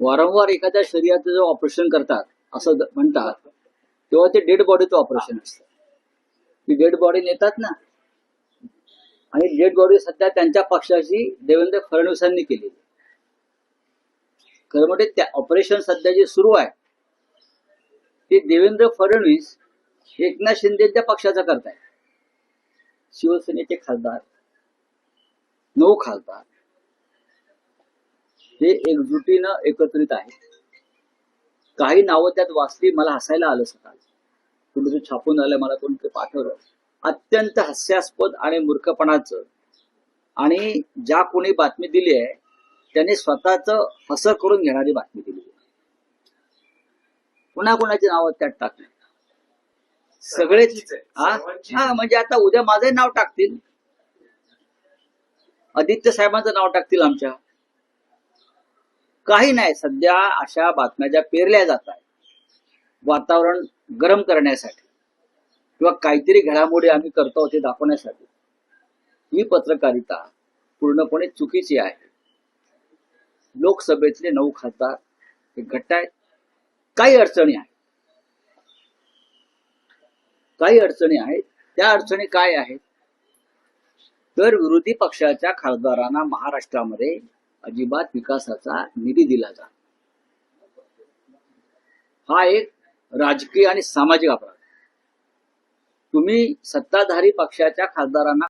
वारंवार एखाद्या शरीराचं जेव्हा ऑपरेशन करतात असं म्हणतात, तेव्हा ते डेड बॉडीचं ऑपरेशन असतं. ती डेड बॉडी नेतात ना, आणि डेड बॉडी सध्या त्यांच्या पक्षाशी देवेंद्र फडणवीसांनी केली. खरं म्हणजे त्या ऑपरेशन सध्या जे सुरू आहे ते देवेंद्र फडणवीस एकनाथ शिंदेच्या पक्षाचा करताय. शिवसेनेचे खासदार 9 खासदार हे एकजुटीनं एकत्रित आहेत. काही नावं त्यात वाचली, मला हसायला आलं. सकाळी कुठे छापून आलं, मला कोणतं पाठवलं. अत्यंत हास्यास्पद आणि मूर्खपणाचं, आणि ज्या कोणी बातमी दिली आहे त्याने स्वतःच हसं करून घेणारी बातमी दिली. कुणाकुणाची नावं त्यात टाकली सगळेच. हा म्हणजे आता उद्या माझंही नाव टाकतील, आदित्य साहेबांचं नाव टाकतील आमच्या. काही नाही, सध्या अशा बातम्या ज्या पेरल्या जात आहेत वातावरण गरम करण्यासाठी किंवा काहीतरी घडामोडी आम्ही करतो ते दाखवण्यासाठी, ही पत्रकारिता पूर्णपणे चुकीची आहे. लोकसभेतले 9 खासदार हे गट आहेत. काही अडचणी आहेत, काही अडचणी आहेत. त्या अडचणी काय आहेत तर विरोधी पक्षाच्या खासदारांना महाराष्ट्रामध्ये अजिबात विकासाचा निधी दिला जातो. हा एक राजकीय आणि सामाजिक अपराध. तुम्ही सत्ताधारी पक्षाच्या खासदारांना